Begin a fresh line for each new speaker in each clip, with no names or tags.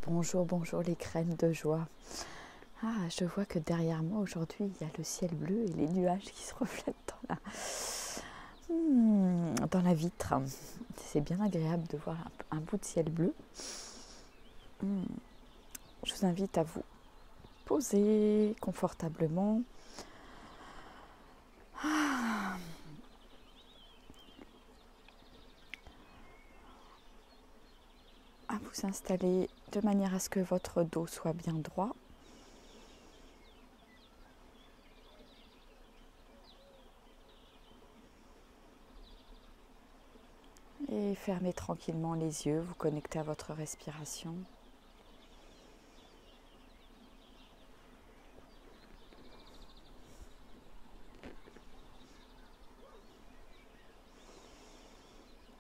Bonjour, bonjour les crèmes de joie. Ah, je vois que derrière moi aujourd'hui, il y a le ciel bleu et les nuages qui se reflètent dans la vitre. C'est bien agréable de voir un bout de ciel bleu. Je vous invite à vous poser confortablement. À vous installer de manière à ce que votre dos soit bien droit. Et fermez tranquillement les yeux, vous connectez à votre respiration.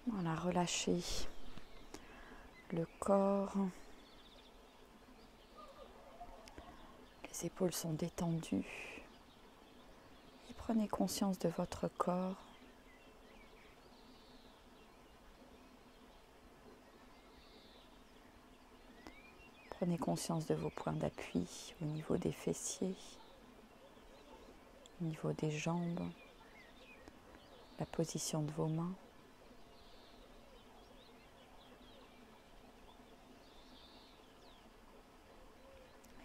Voilà, relâchez le corps. Les épaules sont détendues. Et prenez conscience de votre corps. Prenez conscience de vos points d'appui au niveau des fessiers, au niveau des jambes, la position de vos mains.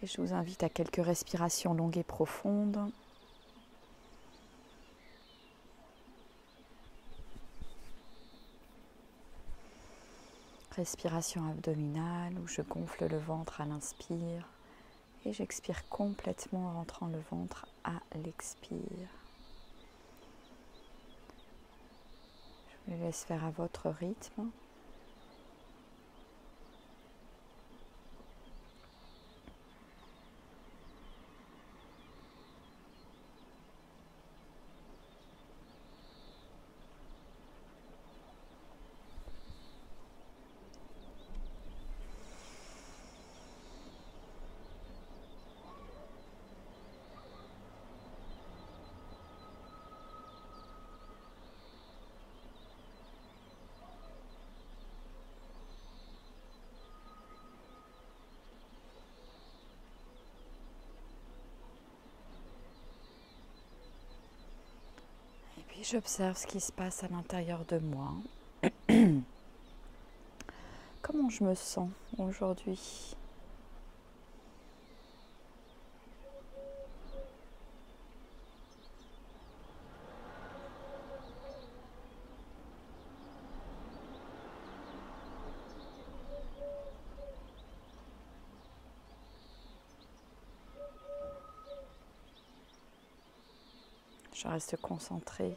Et je vous invite à quelques respirations longues et profondes. Respiration abdominale où je gonfle le ventre à l'inspire et j'expire complètement en rentrant le ventre à l'expire. Je me laisse faire à votre rythme. Et puis j'observe ce qui se passe à l'intérieur de moi. Comment je me sens aujourd'hui ? Je reste concentrée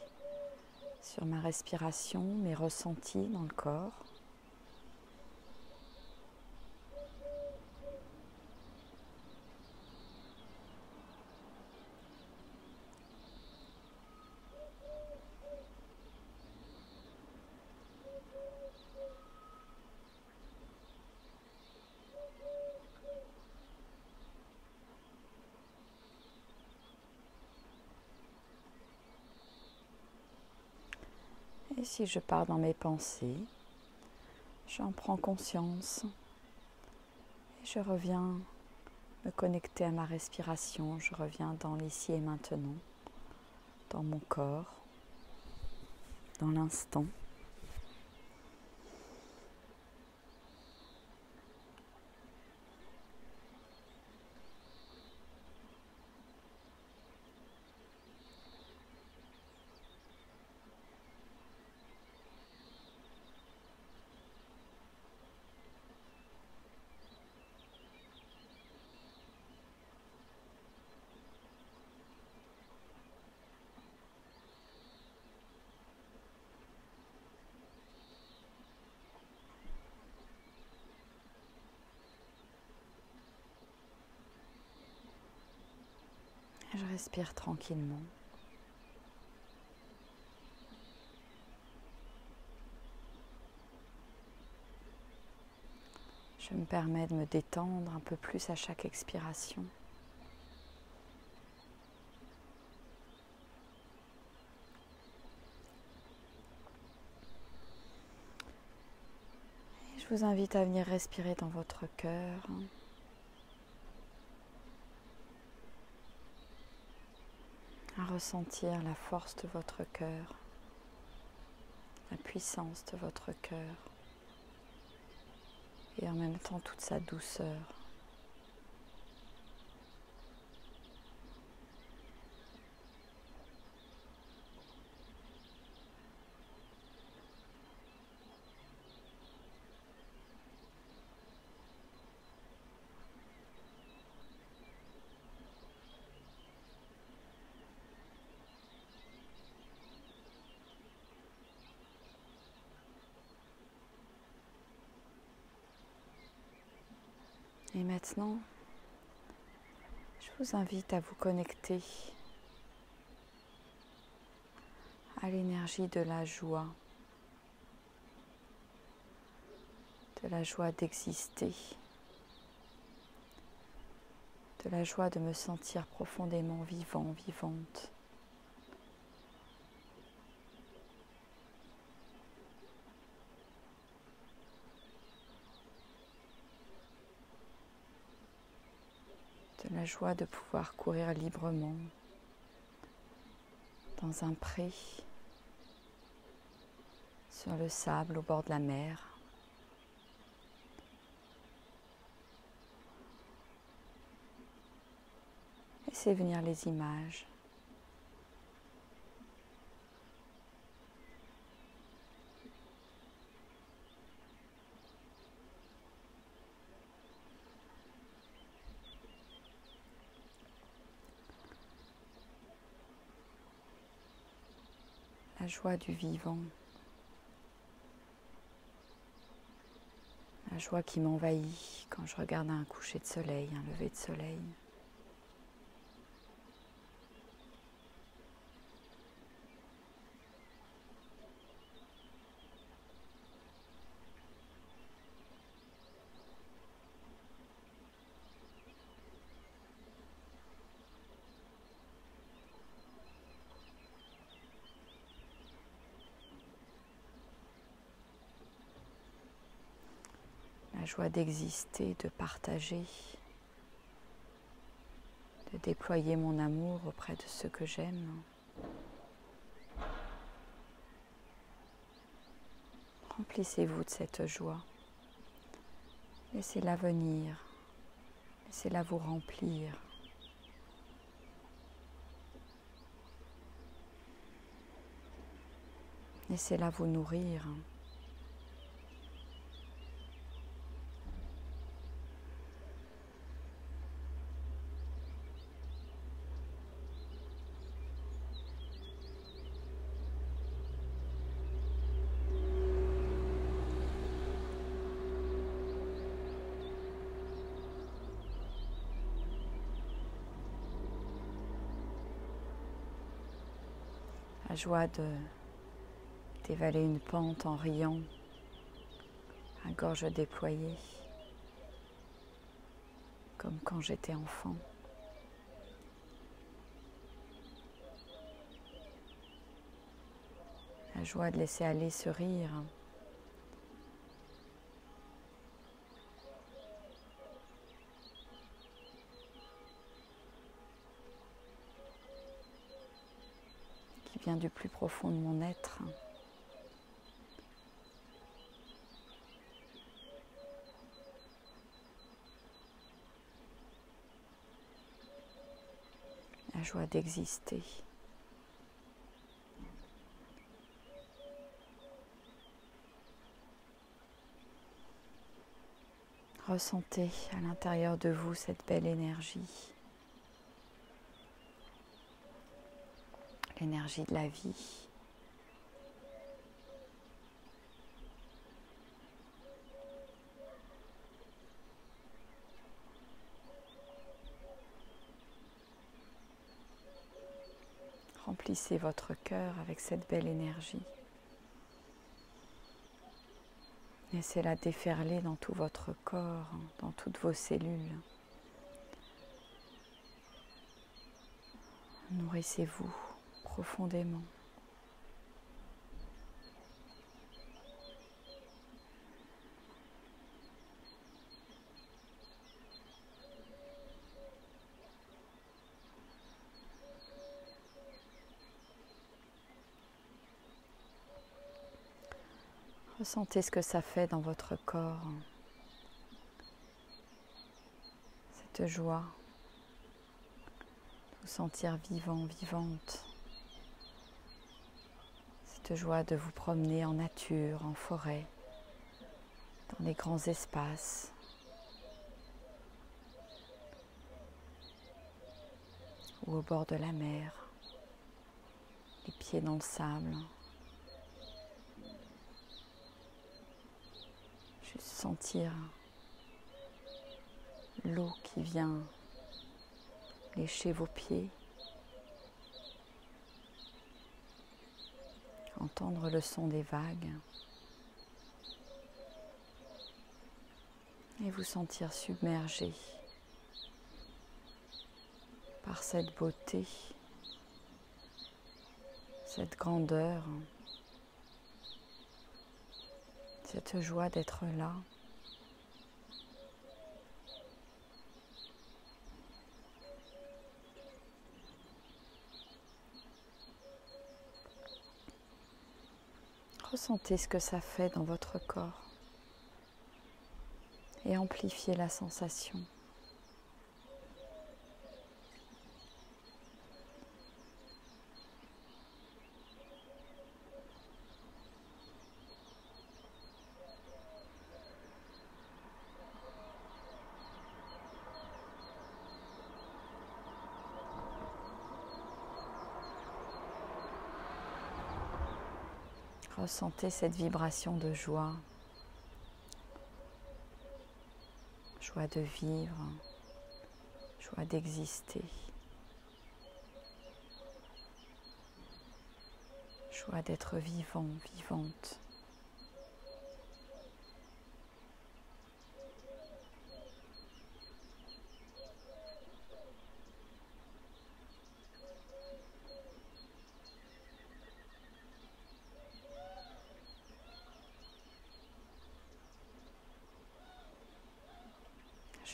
sur ma respiration, mes ressentis dans le corps. Et si je pars dans mes pensées, j'en prends conscience et je reviens me connecter à ma respiration, je reviens dans l'ici et maintenant, dans mon corps, dans l'instant. Je respire tranquillement. Je me permets de me détendre un peu plus à chaque expiration. Je vous invite à venir respirer dans votre cœur. À ressentir la force de votre cœur, la puissance de votre cœur et en même temps toute sa douceur. Et maintenant, je vous invite à vous connecter à l'énergie de la joie d'exister, de la joie de me sentir profondément vivant, vivante. De la joie de pouvoir courir librement dans un pré, sur le sable au bord de la mer. Laissez venir les images. La joie du vivant, la joie qui m'envahit quand je regarde un coucher de soleil, un lever de soleil. La joie d'exister, de partager, de déployer mon amour auprès de ceux que j'aime. Remplissez-vous de cette joie. Laissez-la venir. Laissez-la vous remplir. Laissez-la vous nourrir. La joie d'évaler une pente en riant, à gorge déployée, comme quand j'étais enfant. La joie de laisser aller ce rire. Qui vient du plus profond de mon être. La joie d'exister. Ressentez à l'intérieur de vous cette belle énergie. L'énergie de la vie. Remplissez votre cœur avec cette belle énergie. Laissez-la déferler dans tout votre corps, dans toutes vos cellules. Nourrissez-vous profondément. Ressentez ce que ça fait dans votre corps, cette joie, de vous sentir vivant, vivante, cette joie de vous promener en nature, en forêt, dans les grands espaces, ou au bord de la mer, les pieds dans le sable. Juste sentir l'eau qui vient lécher vos pieds, entendre le son des vagues et vous sentir submergé par cette beauté, cette grandeur, cette joie d'être là. Ressentez ce que ça fait dans votre corps et amplifiez la sensation. Ressentez cette vibration de joie, joie de vivre, joie d'exister, joie d'être vivant, vivante.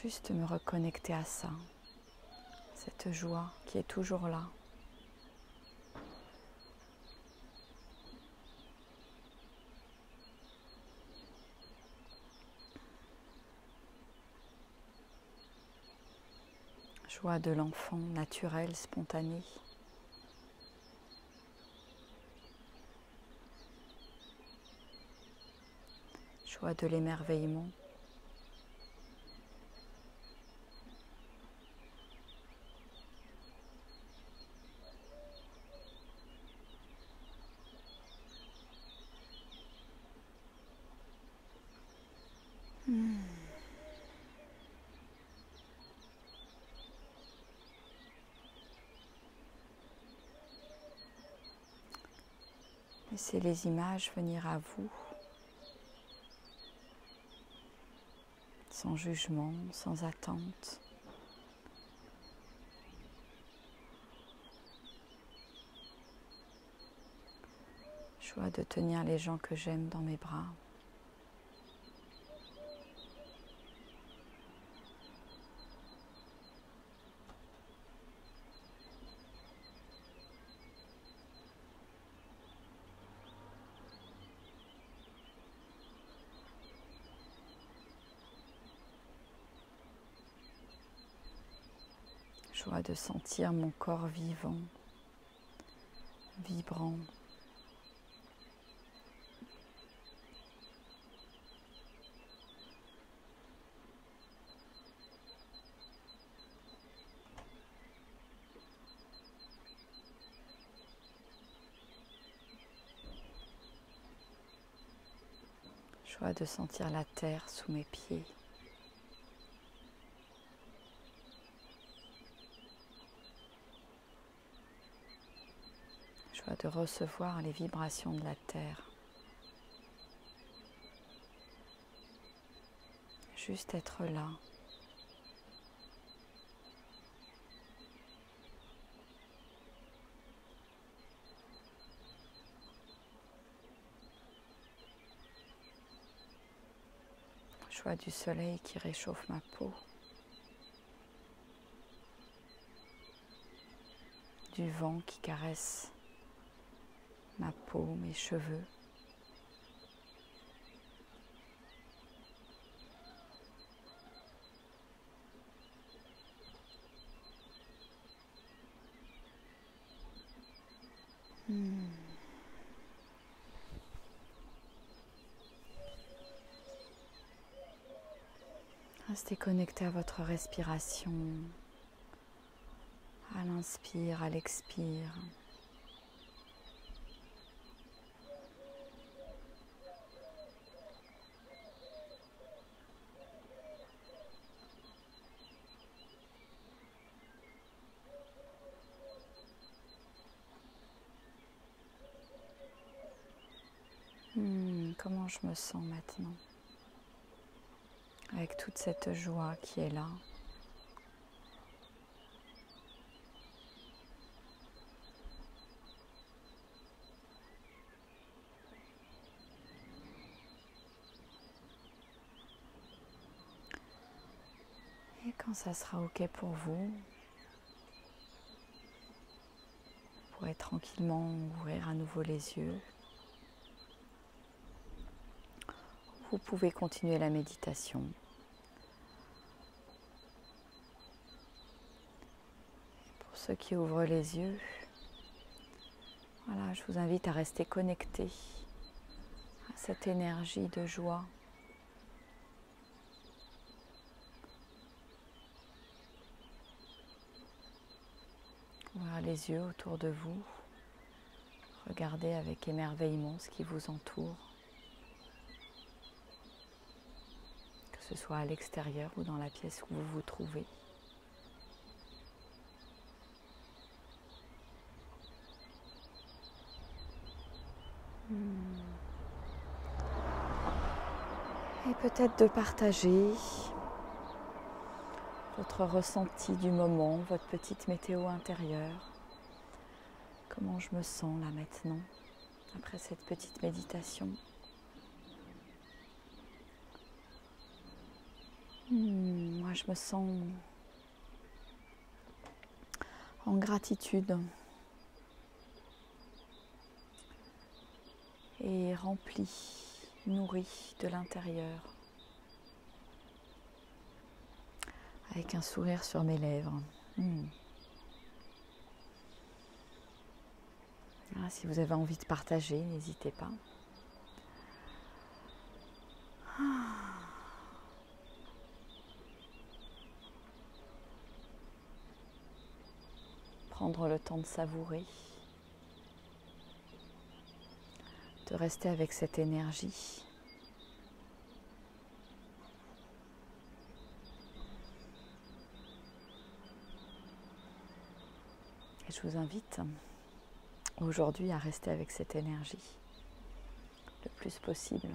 Juste me reconnecter à ça, cette joie qui est toujours là. Joie de l'enfant naturel, spontané. Joie de l'émerveillement. Laissez les images venir à vous, sans jugement, sans attente. Joie de tenir les gens que j'aime dans mes bras. Joie de sentir mon corps vivant, vibrant. Joie de sentir la terre sous mes pieds. Joie de recevoir les vibrations de la terre. Juste être là. Joie du soleil qui réchauffe ma peau. Du vent qui caresse ma peau, mes cheveux. Restez connecté à votre respiration, à l'inspire, à l'expire. Comment je me sens maintenant, avec toute cette joie qui est là. Et quand ça sera OK pour vous, vous pourrez tranquillement ouvrir à nouveau les yeux. Vous pouvez continuer la méditation. Pour ceux qui ouvrent les yeux, voilà, je vous invite à rester connecté à cette énergie de joie. Ouvrez les yeux autour de vous. Regardez avec émerveillement ce qui vous entoure. Que ce soit à l'extérieur ou dans la pièce où vous vous trouvez. Et peut-être de partager votre ressenti du moment, votre petite météo intérieure. Comment je me sens là maintenant, après cette petite méditation. Moi, je me sens en gratitude et remplie, nourrie de l'intérieur, avec un sourire sur mes lèvres. Ah, si vous avez envie de partager, n'hésitez pas. Prendre le temps de savourer, de rester avec cette énergie. Et je vous invite aujourd'hui à rester avec cette énergie le plus possible.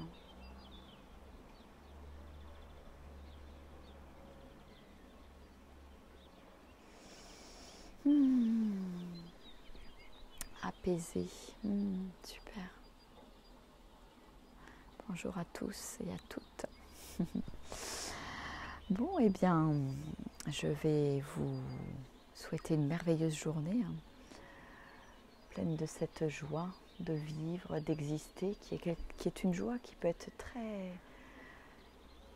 Apaisé, super. Bonjour à tous et à toutes. Bon, eh bien, je vais vous souhaiter une merveilleuse journée, pleine de cette joie de vivre, d'exister, qui est une joie qui peut être très,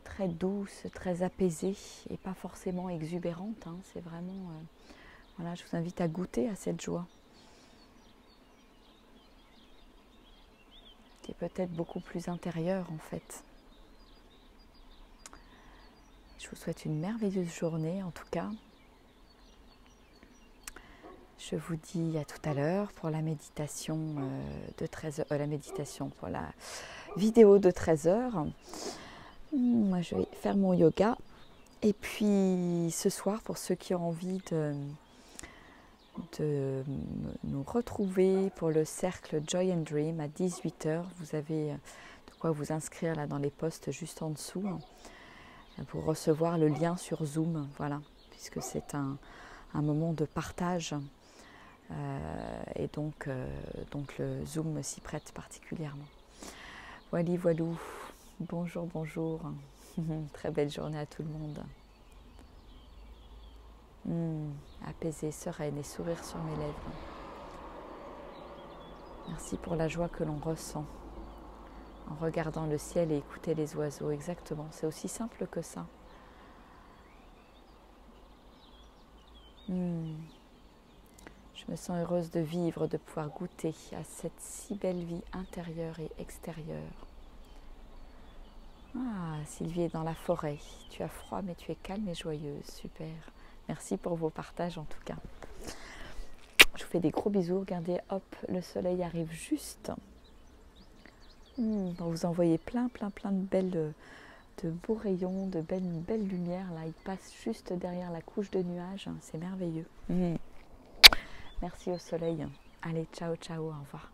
très douce, très apaisée et pas forcément exubérante. C'est vraiment, voilà, je vous invite à goûter à cette joie, qui est peut-être beaucoup plus intérieure en fait. Je vous souhaite une merveilleuse journée en tout cas. Je vous dis à tout à l'heure pour la méditation de 13h, pour la vidéo de 13h. Moi je vais faire mon yoga. Et puis ce soir, pour ceux qui ont envie de nous retrouver pour le cercle Joy and Dream à 18h, vous avez de quoi vous inscrire là dans les posts juste en dessous pour recevoir le lien sur Zoom, voilà, puisque c'est un moment de partage et donc le Zoom s'y prête particulièrement. Voilou, bonjour, très belle journée à tout le monde. Apaisée, sereine et sourire sur mes lèvres. Merci pour la joie que l'on ressent en regardant le ciel et écouter les oiseaux. Exactement, c'est aussi simple que ça. Je me sens heureuse de vivre, de pouvoir goûter à cette si belle vie intérieure et extérieure. Ah, Sylvie est dans la forêt. Tu as froid, mais tu es calme et joyeuse. Super. Merci pour vos partages en tout cas. Je vous fais des gros bisous. Regardez, hop, le soleil arrive juste. Vous envoyez plein de beaux rayons, de belles lumières. Là, il passe juste derrière la couche de nuages. C'est merveilleux. Merci au soleil. Allez, ciao, ciao, au revoir.